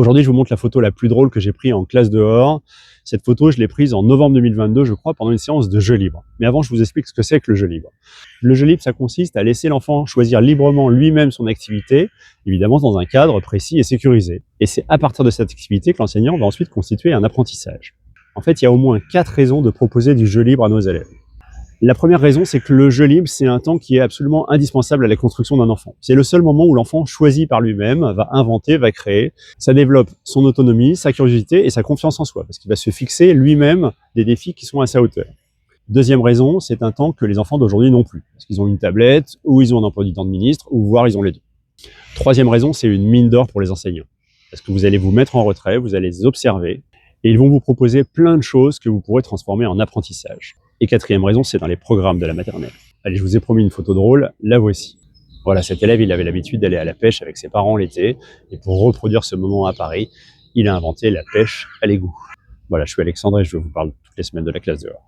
Aujourd'hui, je vous montre la photo la plus drôle que j'ai prise en classe dehors. Cette photo, je l'ai prise en novembre 2022, je crois, pendant une séance de jeu libre. Mais avant, je vous explique ce que c'est que le jeu libre. Le jeu libre, ça consiste à laisser l'enfant choisir librement lui-même son activité, évidemment dans un cadre précis et sécurisé. Et c'est à partir de cette activité que l'enseignant va ensuite constituer un apprentissage. En fait, il y a au moins 4 raisons de proposer du jeu libre à nos élèves. La première raison, c'est que le jeu libre, c'est un temps qui est absolument indispensable à la construction d'un enfant. C'est le seul moment où l'enfant choisit par lui-même, va inventer, va créer. Ça développe son autonomie, sa curiosité et sa confiance en soi, parce qu'il va se fixer lui-même des défis qui sont à sa hauteur. Deuxième raison, c'est un temps que les enfants d'aujourd'hui n'ont plus, parce qu'ils ont une tablette, ou ils ont un emploi du temps de ministre, ou voire ils ont les deux. Troisième raison, c'est une mine d'or pour les enseignants, parce que vous allez vous mettre en retrait, vous allez les observer, et ils vont vous proposer plein de choses que vous pourrez transformer en apprentissage. Et quatrième raison, c'est dans les programmes de la maternelle. Allez, je vous ai promis une photo drôle, la voici. Voilà, cet élève, il avait l'habitude d'aller à la pêche avec ses parents l'été, et pour reproduire ce moment à Paris, il a inventé la pêche à l'égout. Voilà, je suis Alexandre et je vous parle toutes les semaines de la classe dehors.